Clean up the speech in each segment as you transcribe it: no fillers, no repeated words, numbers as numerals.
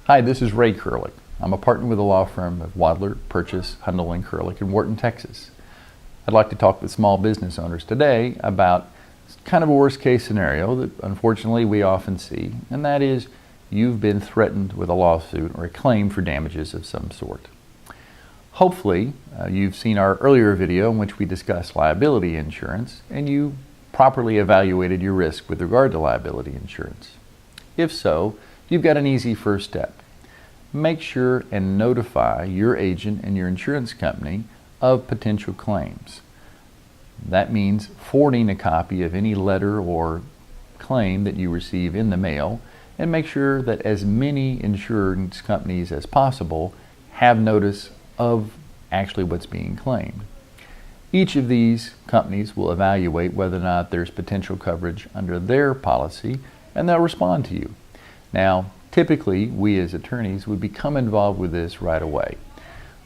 Hi, this is Ray Kerlick. I'm a partner with the law firm of Wadler, Perches, Hundl, and Kerlick in Wharton, Texas. I'd like to talk with small business owners today about kind of a worst case scenario that unfortunately we often see, and that is you've been threatened with a lawsuit or a claim for damages of some sort. Hopefully, you've seen our earlier video in which we discussed liability insurance and you properly evaluated your risk with regard to liability insurance. If so, you've got an easy first step. Make sure and notify your agent and your insurance company of potential claims. That means forwarding a copy of any letter or claim that you receive in the mail, and make sure that as many insurance companies as possible have notice of actually what's being claimed. Each of these companies will evaluate whether or not there's potential coverage under their policy, and they'll respond to you. Now, typically, we as attorneys would become involved with this right away,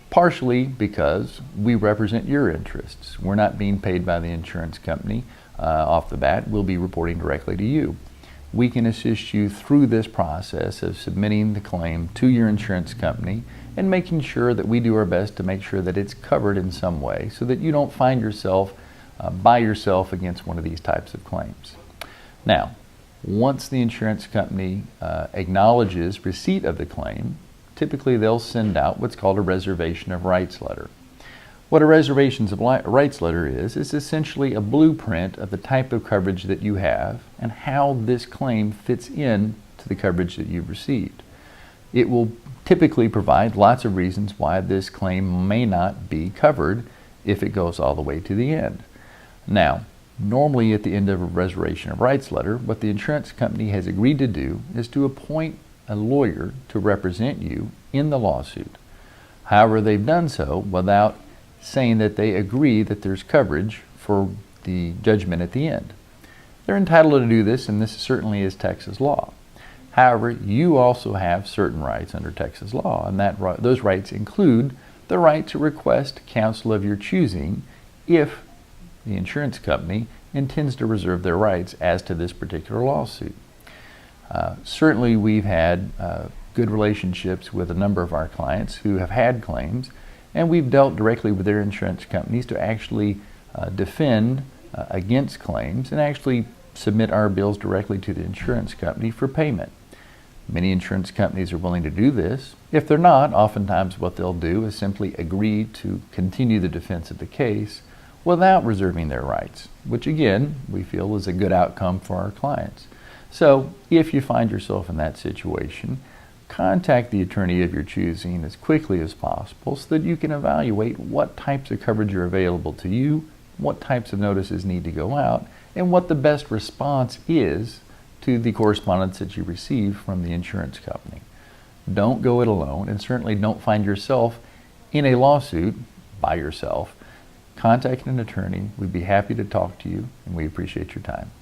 partially because we represent your interests. We're not being paid by the insurance company off the bat. We'll be reporting directly to you. We can assist you through this process of submitting the claim to your insurance company and making sure that we do our best to make sure that it's covered in some way so that you don't find yourself by yourself against one of these types of claims. Now, once the insurance company acknowledges receipt of the claim, typically they'll send out what's called a Reservation of Rights letter. What a Reservation of Rights letter is essentially a blueprint of the type of coverage that you have and how this claim fits in to the coverage that you've received. It will typically provide lots of reasons why this claim may not be covered if it goes all the way to the end. Now, normally at the end of a Reservation of Rights letter, what the insurance company has agreed to do is to appoint a lawyer to represent you in the lawsuit. However, they've done so without saying that they agree that there's coverage for the judgment at the end. They're entitled to do this, and this certainly is Texas law. However, you also have certain rights under Texas law, and those rights include the right to request counsel of your choosing if the insurance company intends to reserve their rights as to this particular lawsuit. Certainly we've had good relationships with a number of our clients who have had claims, and we've dealt directly with their insurance companies to actually defend against claims and actually submit our bills directly to the insurance company for payment. Many insurance companies are willing to do this. If they're not, oftentimes what they'll do is simply agree to continue the defense of the case without reserving their rights, which again, we feel is a good outcome for our clients. So if you find yourself in that situation, contact the attorney of your choosing as quickly as possible so that you can evaluate what types of coverage are available to you, what types of notices need to go out, and what the best response is to the correspondence that you receive from the insurance company. Don't go it alone, and certainly don't find yourself in a lawsuit by yourself. Contact an attorney. We'd be happy to talk to you, and we appreciate your time.